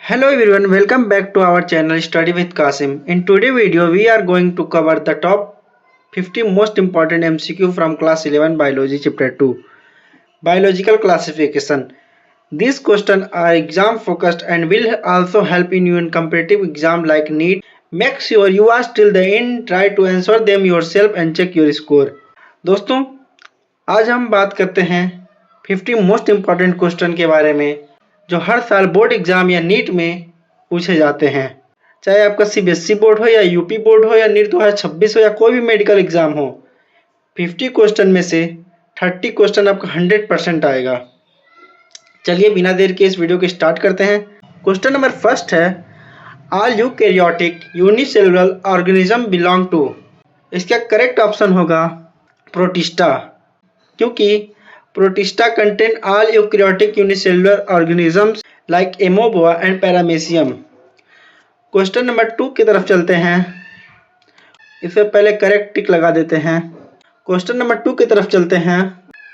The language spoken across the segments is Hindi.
Hello everyone, welcome back to our channel Study with Kasim. In today's video, we are going to cover the top 50 most important MCQ from class 11 biology chapter 2, biological classification. These questions are exam focused and will also help in you in competitive exam like NEET. Make sure you watch till the end, try to answer them yourself and check your score. दोस्तों, आज हम बात करते हैं 50 मोस्ट इम्पॉर्टेंट क्वेश्चन के बारे में जो हर साल बोर्ड एग्जाम या नीट में पूछे जाते हैं। चाहे आपका सीबीएसई बोर्ड हो या यूपी बोर्ड हो या नीट 2026 हो या कोई भी मेडिकल एग्जाम हो, 50 क्वेश्चन में से 30 क्वेश्चन आपका 100% आएगा। चलिए बिना देर के इस वीडियो को स्टार्ट करते हैं। क्वेश्चन नंबर फर्स्ट है, all eukaryotic unicellular organism belong to. इसका करेक्ट ऑप्शन होगा प्रोटिस्टा, क्योंकि Protista contain all eukaryotic unicellular organisms like amoeba and paramecium. Question number 2 की तरफ चलते हैं। इससे पहले करेक्ट टिक लगा देते हैं। क्वेश्चन नंबर 2 की तरफ चलते हैं।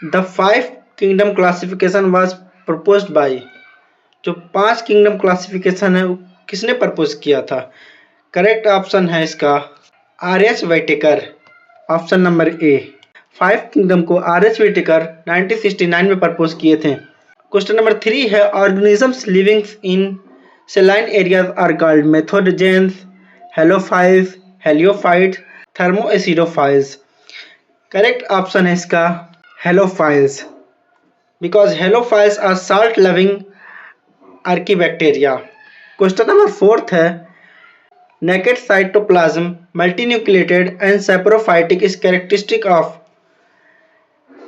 The 5 kingdom classification was proposed bye. जो 5 किंगडम क्लासिफिकेशन है किसने प्रपोज किया था? करेक्ट ऑप्शन है इसका R H. Whittaker, option number A. 5 kingdom को आर.एच. व्हिटेकर 1969 में प्रपोज किए थे। क्वेश्चन नंबर 3 है, organisms living in saline areas are called methanogens, halophiles, heliophytes, thermoacidophiles. Correct option है इसका halophiles, because halophiles are salt loving archaebacteria. Question number 4 है, naked cytoplasm multinucleated and saprophytic is characteristic of.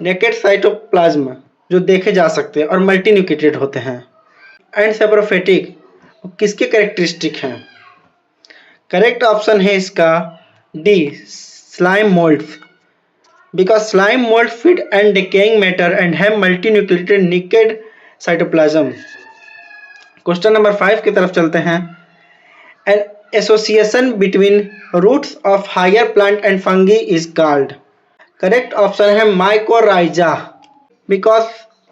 Naked cytoplasm जो देखे जा सकते हैं और मल्टीन्यूक्लिएटेड होते हैं, एंड सैप्रोफाइटिक किसके कैरेक्टरिस्टिक हैं? करेक्ट ऑप्शन है इसका D, slime moulds, because slime mould feed and decaying matter and have multinucleated naked cytoplasm. Question number 5 की तरफ चलते हैं। An association between roots of higher plant and fungi is called. Correct option है mycorrhiza, because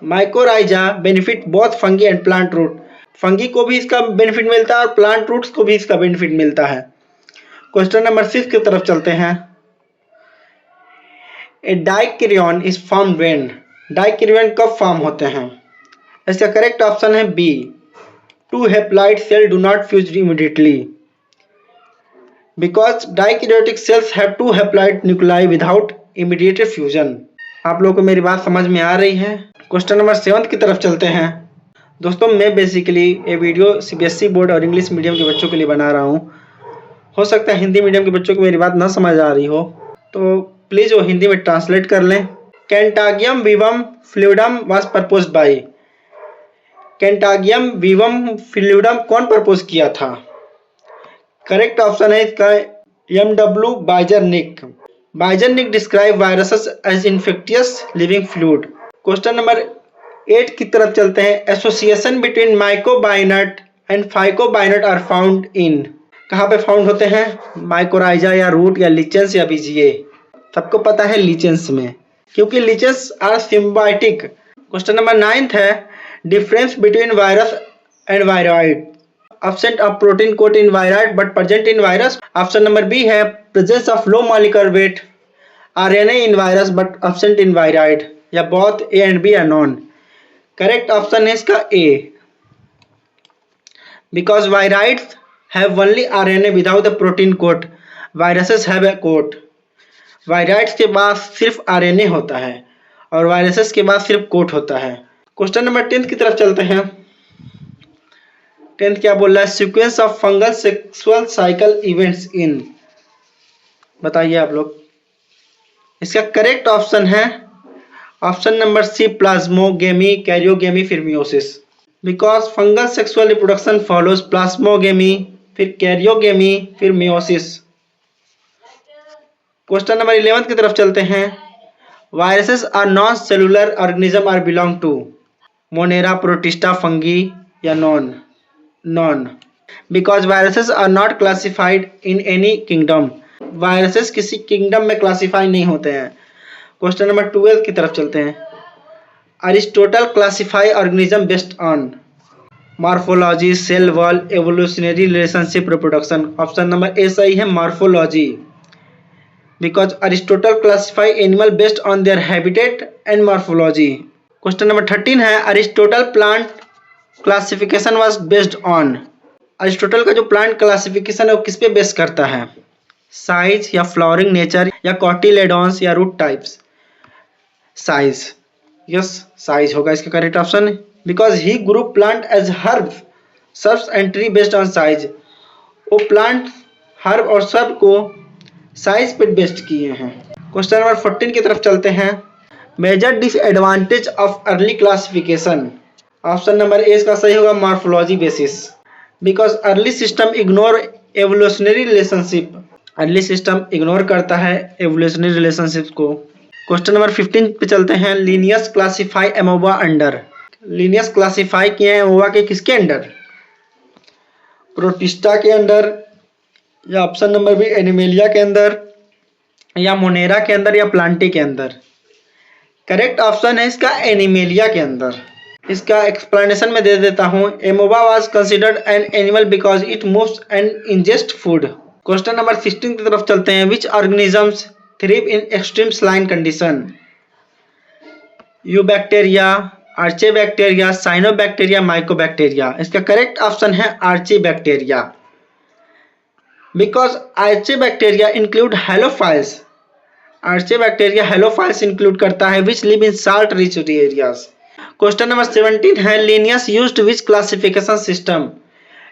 mycorrhiza benefit both fungi and plant root. Fungi को भी इसका बेनिफिट मिलता है और प्लांट रूट्स को भी इसका बेनिफिट मिलता है। क्वेश्चन नंबर 6 की तरफ चलते हैं। A dikaryon is formed when. Dikaryon कब फॉर्म होते हैं? इसका करेक्ट ऑप्शन है B, 2 haploid cell do not fuse immediately, because dikaryotic cells have 2 haploid nuclei without immediate fusion. आप लोगों को मेरी बात समझ में आ रही है? क्वेश्चन नंबर 7 की तरफ चलते हैं। दोस्तों, मैं बेसिकली ये वीडियो सीबीएसई बोर्ड और इंग्लिश मीडियम के बच्चों के लिए बना रहा हूँ। हो सकता है हिंदी मीडियम के बच्चों को मेरी बात ना समझ आ रही हो, तो प्लीज़ वो हिंदी में ट्रांसलेट कर लें। Contagium vivum fluidum was proposed by. Contagium vivum fluidum कौन प्रपोज किया था? करेक्ट ऑप्शन है इसका M W. Beijerinck. Beijerinck describe viruses as infectious living fluid. Question number 8 की तरफ चलते हैं। Association between mycobiont and phycobiont are found in. कहाँ पे फाउंड होते हैं? माइकोराइजा या रूट या लिचेंस या बीजीए। सबको पता है लिचेंस में, क्योंकि लिचेंस आर सिम्बायोटिक। क्वेश्चन नंबर 9 है, difference between virus and viroid. Absent of protein coat in viroid but present in virus. Option number B है, presence of low molecular weight RNA in virus but absent in viroid, या both A and B are known. Correct option है इसका A, because viroids have only RNA without a protein coat. Viruses have a coat. viroids के पास सिर्फ RNA होता है और वायरसेस के पास सिर्फ कोट होता है। क्वेश्चन नंबर 10 की तरफ चलते हैं। 10th क्या बोल रहा है? Sequence of fungal sexual cycle events in. बताइए आप लोग। इसका करेक्ट ऑप्शन है option number C, plasmogamy, karyogamy, फिर meiosis. Because fungal sexual reproduction follows plasmogamy, फिर कैरियोगेमी, फिर मियोसिस। क्वेश्चन नंबर 11 की तरफ चलते हैं। Viruses are non cellular organism are belong to. Monera, Protista, fungi या none? None, because viruses are not classified in any kingdom. Viruses किसी किंगडम में क्लासिफाई नहीं होते हैं। क्वेश्चन नंबर 12 की तरफ चलते हैं। Aristotle classify organism based on. Morphology, cell wall, evolutionary relationship, reproduction. Option number A सही है, morphology, because Aristotle classify animal based on their habitat and morphology. Question number 13 है, Aristotle plant classification was based on. Aristotle का जो प्लांट क्लासिफिकेशन है वो किस पे बेस करता है? साइज या फ्लावरिंग नेचर या कॉटिलेडॉन्स या root types? Size, yes size होगा इसका correct option, because he group plant as herb shrubs and tree based on size. वो प्लांट हर्ब और सर्ब को साइज पे बेस्ड किए हैं। क्वेश्चन नंबर 14 की तरफ चलते हैं, major disadvantage of early classification. Option number A इसका सही होगा, morphology basis, because early system ignore evolutionary relationship. Early system ignore करता है एवोल्यूशनरी रिलेशनशिप को। क्वेश्चन नंबर 15 पे चलते हैं, Linnaeus classify amoeba under. Linnaeus classify किए हैं एमोबा के किसके अंडर? प्रोटिस्टा के अंडर, या ऑप्शन नंबर बी एनिमेलिया के अंदर, या मोनेरा के अंदर, या प्लांटी के अंदर? करेक्ट ऑप्शन है इसका एनिमेलिया के अंदर। इसका एक्सप्लेनेशन में दे देता हूं, amoeba was considered an animal because it moves and ingest food. Question number 16 की तरफ चलते हैं, which organisms thrive in extreme saline condition? Eubacteria, archaebacteria, cyanobacteria, mycobacteria? इसका करेक्ट ऑप्शन है archaebacteria, because archaebacteria include halophiles. Archaebacteria halophiles include करता है which live in salt rich areas. Question number 17 है, Linnaeus used which classification system?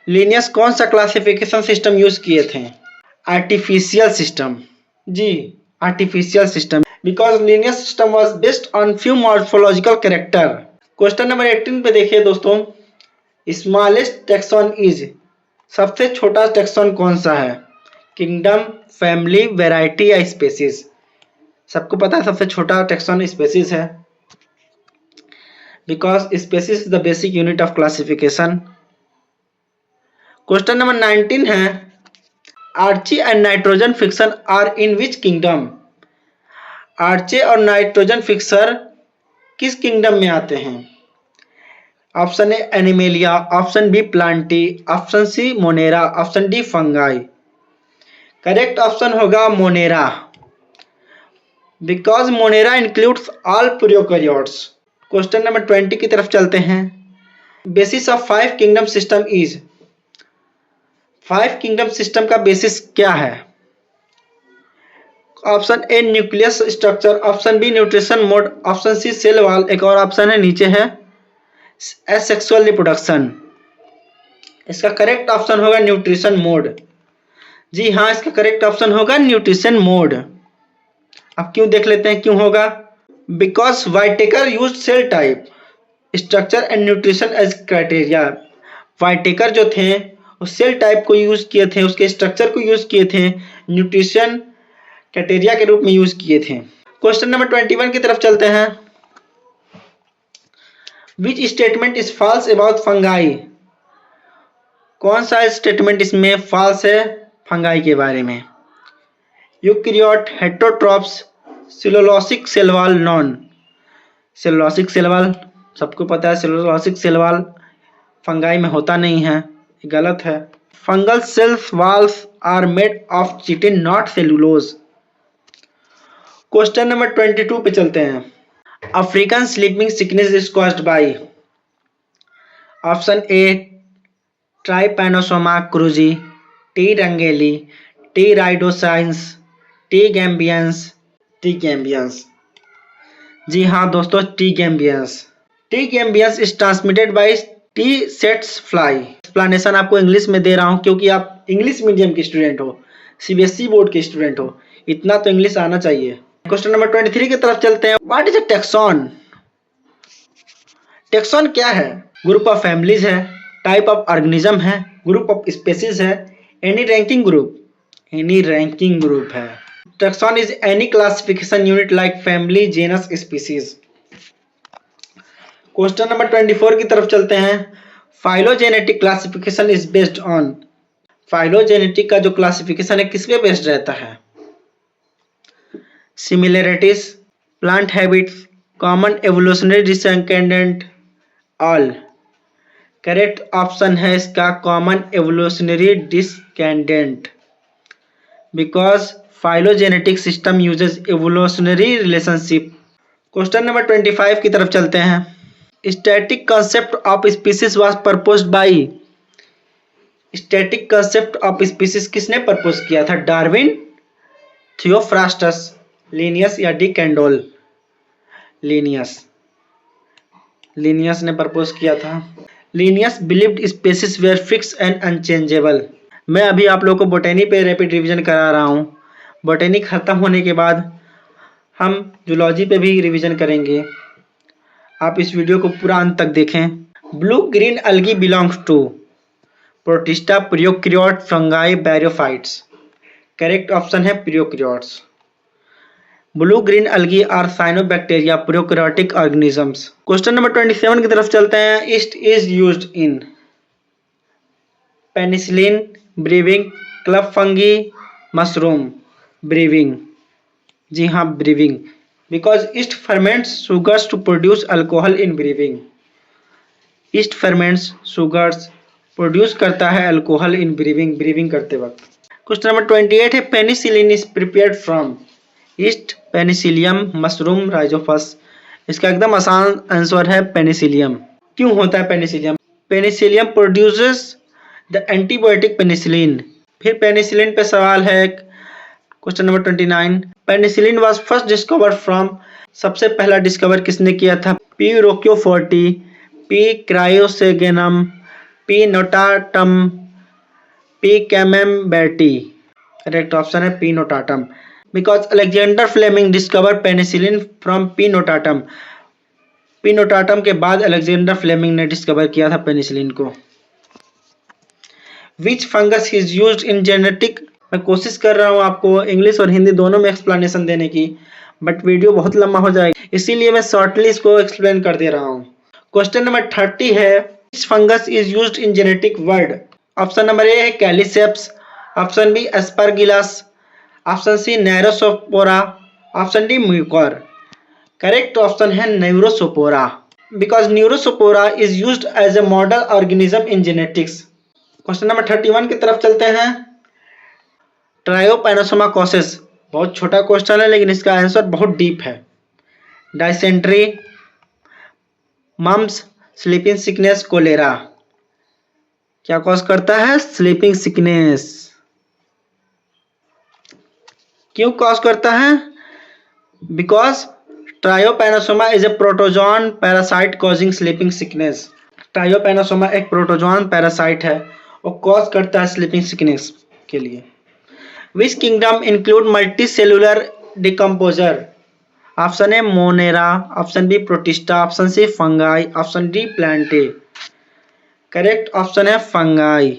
Linnaeus कौन सा क्लासिफिकेशन सिस्टम यूज किए थे? आर्टिफिशियल सिस्टम, जी artificial system, because Linnaeus system was based on few morphological character. Question number 18 पे देखिए दोस्तों, स्मॉलेस्ट टेक्सॉन इज, सबसे छोटा टेक्सॉन कौन सा है? किंगडम, फैमिली, वैरायटी या स्पेसीज? सबको पता है सबसे छोटा टेक्सॉन स्पेसीज है, because species is the basic unit of classification. Question number 19 है, archaea and nitrogen fixer are in which kingdom? Archaea और नाइट्रोजन फिक्सर किस किंगडम में आते हैं? Option A Animalia, option B Plantae, option C Monera, option D fungi? Correct option होगा Monera, because Monera includes all prokaryotes. Question number 20 की तरफ चलते हैं, basis of 5 kingdom system is. 5 kingdom system का बेसिस क्या है? Option A nucleus structure, option B nutrition mode, option C cell wall, एक और ऑप्शन है नीचे है एसेक्सुअल रिप्रोडक्शन। इसका करेक्ट ऑप्शन होगा न्यूट्रिशन मोड। जी हाँ, इसका करेक्ट ऑप्शन होगा न्यूट्रिशन मोड। अब क्यों देख लेते हैं क्यों होगा, because Whittaker use cell type, structure and nutrition as criteria. Whittaker जो थे वो सेल टाइप को यूज किए थे, उसके स्ट्रक्चर को यूज किए थे, न्यूट्रिशन क्राइटेरिया के रूप में यूज किए थे। क्वेश्चन नंबर 21 की तरफ चलते हैं, which statement is false about fungi? कौन सा स्टेटमेंट इसमें फॉल्स है फंगाई के बारे में? Eukaryote, heterotrophs, cellulosic cell wall, non cellulosic cell wall. सबको पता है सेलुलोसिक सेल वॉल फंगाई में होता नहीं है, गलत है। Fungal cells walls are made of chitin not cellulose. Question number 22 पे चलते हैं, African sleeping sickness is caused by. Option A Trypanosoma cruzi, T rangeli, T rhodesiense, T gambiense, T gambiense? जी हाँ दोस्तों, T gambiense. T gambiense is transmitted by tsetse fly. Explanation आपको इंग्लिश में दे रहा हूँ क्योंकि आप इंग्लिश मीडियम के स्टूडेंट हो, सीबीएसई बोर्ड के स्टूडेंट हो, इतना तो इंग्लिश आना चाहिए। क्वेश्चन नंबर 23 की तरफ चलते हैं, what is a taxon? Taxon क्या है? ग्रुप ऑफ फैमिलीज है, टाइप ऑफ ऑर्गेनिज्म है, ग्रुप ऑफ स्पेसीज है, any ranking group? Any ranking group है। Taxon is any classification unit like family, genus, species. Question number 24 की तरफ चलते हैं, phylogenetic classification is based on. Phylogenetic का जो क्लासिफिकेशन है किस पे बेस्ड रहता है? Similarities, plant habits, common evolutionary descendant, all? Correct option है इसका common evolutionary descendant, because phylogenetic system uses evolutionary relationship. Question number 25 की तरफ चलते हैं। Static concept of species was proposed by. Static concept of species किसने प्रपोज किया था? डार्विन, थियोफ्रास्टस, लिनियस या डी कैंडोल? लिनियस ने प्रपोज किया था। Linnaeus believed species were fix and unchangeable. मैं अभी आप लोगों को बोटेनी पे रैपिड रिवीजन करा रहा हूँ। बोटेनी खत्म होने के बाद हम जूलॉजी पे भी रिवीजन करेंगे। आप इस वीडियो को पूरा अंत तक देखें। Blue green algae belongs to Protista, prokaryote, fungi, bryophytes. Correct option है prokaryotes. Blue green algae are cyanobacteria, prokaryotic organisms. Question number 27 की तरफ चलते हैं। Yeast is used in penicillin, brewing, club fungi, mushroom. Brewing, जी हाँ brewing, because yeast ferments sugars to produce alcohol in brewing. Yeast ferments sugars produce करता है अल्कोहल इन ब्रीविंग करते वक्त। क्वेश्चन नंबर 28 है penicillin is prepared from yeast, Penicillium, mushroom, Rhizopus. इसका एकदम आसान आंसर है पेनिसिलियम। क्यों होता है Penicillium? Penicillium produces the antibiotic penicillin. फिर पेनिसिलिन पे सवाल है। Question number 29, penicillin was first discovered from. सबसे पहला डिस्कवर किसने किया था? P roqueforti, P chrysogenum, P notatum, P camemberti. Correct option है P notatum, because Alexander Fleming discover penicillin from P notatum. P notatum के बाद अलेक्जेंडर फ्लेमिंग ने डिस्कवर किया था पेनिसिलिन को। Which fungus is used in genetic. मैं कोशिश कर रहा हूँ आपको इंग्लिश और हिंदी दोनों में एक्सप्लेनेशन देने की, बट वीडियो बहुत लंबा हो जाएगा, इसीलिए मैं शॉर्टली इसको एक्सप्लेन कर दे रहा हूँ। क्वेश्चन नंबर 30 है which fungus is used in genetic word. Option number A है Claviceps, option B Aspergillus, option C Neurospora, option D Mucor. Correct option है Neurospora, because Neurospora is used as a model organism in genetics. Question number 31 की तरफ चलते हैं। ट्रायोपैनोसोमाकोसिस, बहुत छोटा क्वेश्चन है लेकिन इसका आंसर बहुत डीप है। Dysentery, mumps, sleeping sickness, cholera. क्या कॉज करता है? Sleeping sickness. क्यों कॉज करता है? Because Trypanosoma is a protozoan parasite causing sleeping sickness. Trypanosoma एक प्रोटोजोन पैरासाइट है और कॉज करता है स्लीपिंग सिकनेस के लिए। Which kingdom include multi cellular decomposer. Option A Monera, option B Protista, option C fungi, option D Plantae. Correct option है fungi.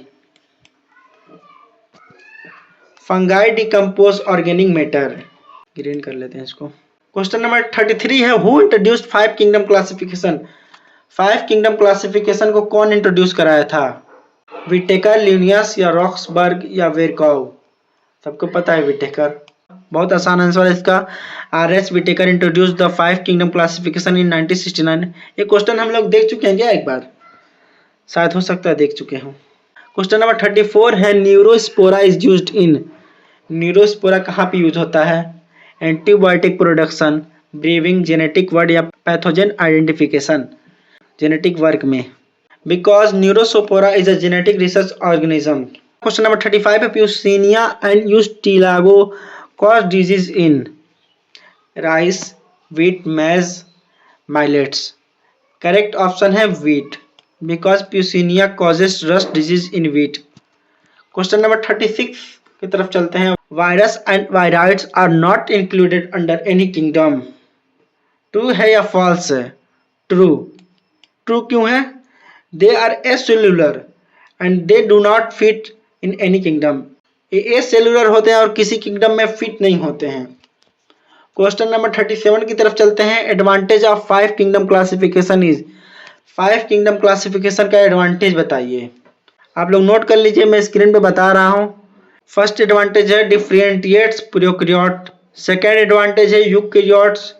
Fungi decompose organic matter. Green कर लेते हैं इसको। क्वेश्चन नंबर 33 है who introduced 5 kingdom classification. 5 kingdom classification को कौन इंट्रोड्यूस कराया था? विटेकर, लिनियस या रॉक्सबर्ग या वेरकॉव। सबको पता है विटेकर, बहुत आसान आंसर है इसका। R S. Whittaker introduce the 5 kingdom classification in 1969। ये क्वेश्चन हम लोग देख चुके हैं क्या एक बार? शायद हो सकता है देख चुके हों। क्वेश्चन नंबर 34 है Neurospora is used in. Neurospora कहाँ पे यूज होता है? Antibiotic production, brewing, genetic word या पैथोजन आइडेंटिफिकेशन। जेनेटिक वर्क में, because Neurospora is a genetic research organism. Question number 35 है Puccinia and Ustilago cause disease in. Rice, wheat, maize, millets. Correct option है wheat, because Puccinia causes rust disease in wheat. Question number 36 की तरफ चलते हैं। Virus and viroids are not included under any kingdom. True है या फॉल्स है? ट्रू। ट्रू क्यों है? They are acellular and they do not fit in any kingdom. ये एसेलुलर होते हैं और किसी किंगडम में फिट नहीं होते हैं। क्वेश्चन नंबर 37 की तरफ चलते हैं। Advantage of 5 kingdom classification is. 5 kingdom classification का एडवांटेज बताइए। आप लोग नोट कर लीजिए, मैं स्क्रीन पे बता रहा हूँ। फर्स्ट एडवांटेज है डिफरेंटिएट्स प्रोकैरियोट। सेकेंड एडवांटेज है यूकैरियोट्स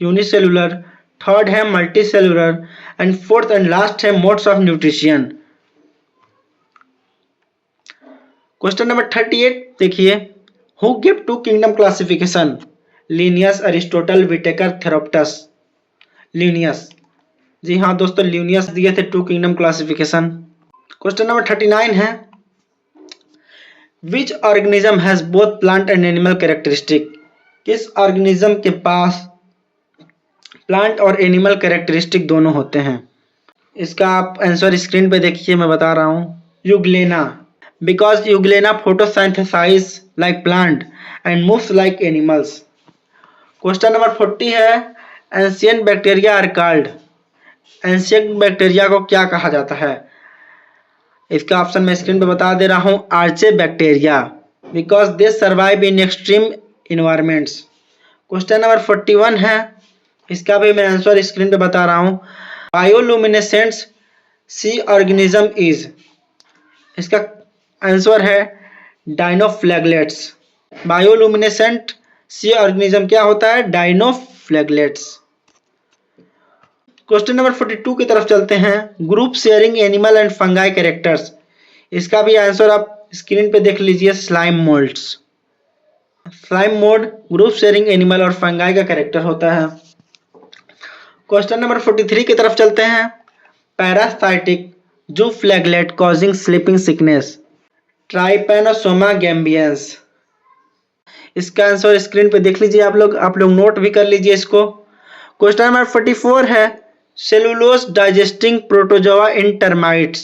यूनिसेलुलर। थर्ड है multi cellular and fourth and last है modes of nutrition. Question number 38 देखिए, who give two kingdom classification? Linnaeus, Aristotle, Whittaker, Theophrastus. Linnaeus, जी हाँ दोस्तों, लिनियस दिए थे two kingdom classification. Question number 39 है, which organism has both plant and animal characteristic? किस ऑर्गेनिज्म के पास प्लांट और एनिमल कैरेक्टरिस्टिक दोनों होते हैं? इसका आप आंसर स्क्रीन पे देखिए, मैं बता रहा हूँ। Euglena, because Euglena photosynthesize like plant and moves like animals. Question number 40 है, ancient bacteria are called? Ancient bacteria को क्या कहा जाता है? इसका ऑप्शन मैं स्क्रीन पे बता दे रहा हूँ, archaebacteria, because they survive in extreme environments. Question number 41 है, इसका भी मैं आंसर स्क्रीन पे बता रहा हूँ। बायोलुमिनेसेंट्स सी ऑर्गेनिज्म इज? इसका आंसर है डायनोफ्लैगलेट्स। बायोलुमिनेसेंट सी ऑर्गेनिज्म क्या होता है? डायनोफ्लैगलेट्स। क्वेश्चन नंबर 42 की तरफ चलते हैं, group sharing animal and fungi characters. इसका भी आंसर आप स्क्रीन पे देख लीजिए, slime moulds. Slime mould group sharing animal और फंगाई का कैरेक्टर होता है। क्वेश्चन नंबर 43 की तरफ चलते हैं, पैरासाइटिक जू फ्लैगलेट causing sleeping sickness. Trypanosoma gambiense. इसका आंसर स्क्रीन पे देख लीजिए आप लोग नोट भी कर लीजिए इसको। क्वेश्चन नंबर 44 है, सेलुलोज डाइजेस्टिंग प्रोटोजोआ इन टर्माइट्स।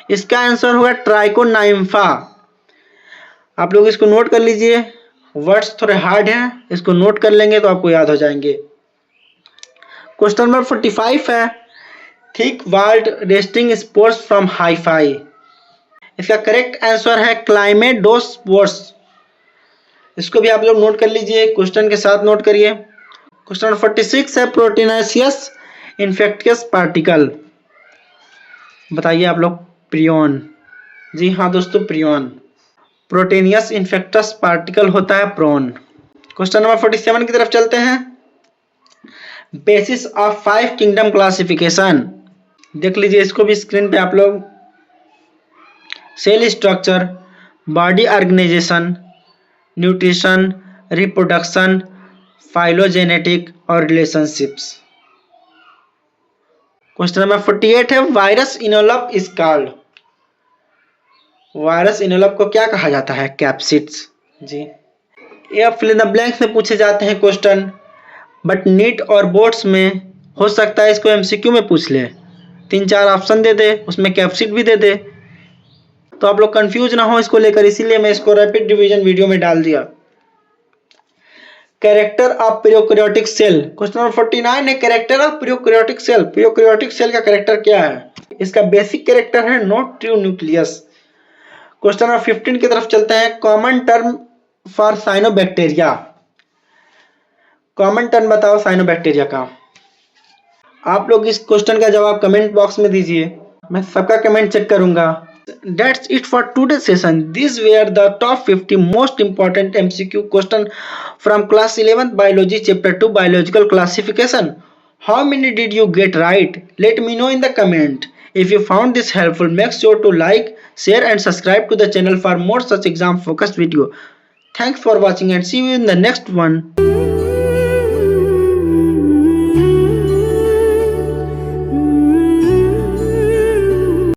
इसका आंसर होगा ट्राइकोनाइम्फा। आप लोग इसको नोट कर लीजिए, वर्ड्स थोड़े हार्ड हैं, इसको नोट कर लेंगे तो आपको याद हो जाएंगे। क्वेश्चन नंबर 45 है, thick walled resting spores from hyphae. इसका करेक्ट आंसर है क्लाइमेडोस्पोर्स। इसको भी आप लोग नोट कर लीजिए, क्वेश्चन के साथ नोट करिए। क्वेश्चन नंबर 46 है, प्रोटीनेशियस इन्फेक्टियस पार्टिकल। बताइए आप लोग। प्रियन, जी हाँ दोस्तों, प्रियन। प्रोटीनियस इन्फेक्टस पार्टिकल होता है प्रोन। क्वेश्चन नंबर 47 की तरफ चलते हैं, बेसिस ऑफ 5 किंगडम क्लासिफिकेशन। देख लीजिए इसको भी स्क्रीन पे आप लोग। Cell structure, body organisation, nutrition, reproduction, phylogenetic और रिलेशनशिप्स। क्वेश्चन नंबर 48 है, virus envelope is called? Virus envelope को क्या कहा जाता है? कैप्सिड्स। जी, ये फिल इन द ब्लैंक्स में पूछे जाते हैं क्वेश्चन, बट नीट और बोर्ड्स में हो सकता है इसको एमसीक्यू में पूछ ले, 3-4 ऑप्शन दे दे, उसमें कैप्सिड भी दे दे, तो आप लोग कंफ्यूज ना हो इसको लेकर, इसीलिए मैं इसको रैपिड डिवीजन वीडियो में डाल दिया। Character of prokaryotic cell. Question number 49 है, character of prokaryotic cell. Prokaryotic cell का कैरेक्टर क्या है? इसका बेसिक कैरेक्टर है not true nucleus. Question number 15 की तरफ चलते हैं, common term for cyanobacteria. Common term बताओ साइनोबैक्टीरिया का। आप लोग इस क्वेश्चन का जवाब कमेंट बॉक्स में दीजिए, मैं सबका कमेंट चेक करूंगा। That's it for today's session. These were the top 50 most important MCQ question from class 11th biology chapter 2 biological classification. How many did you get right? Let me know in the comment. If you found this helpful, make sure to like, share and subscribe to the channel for more such exam focused video. Thanks for watching and see you in the next one.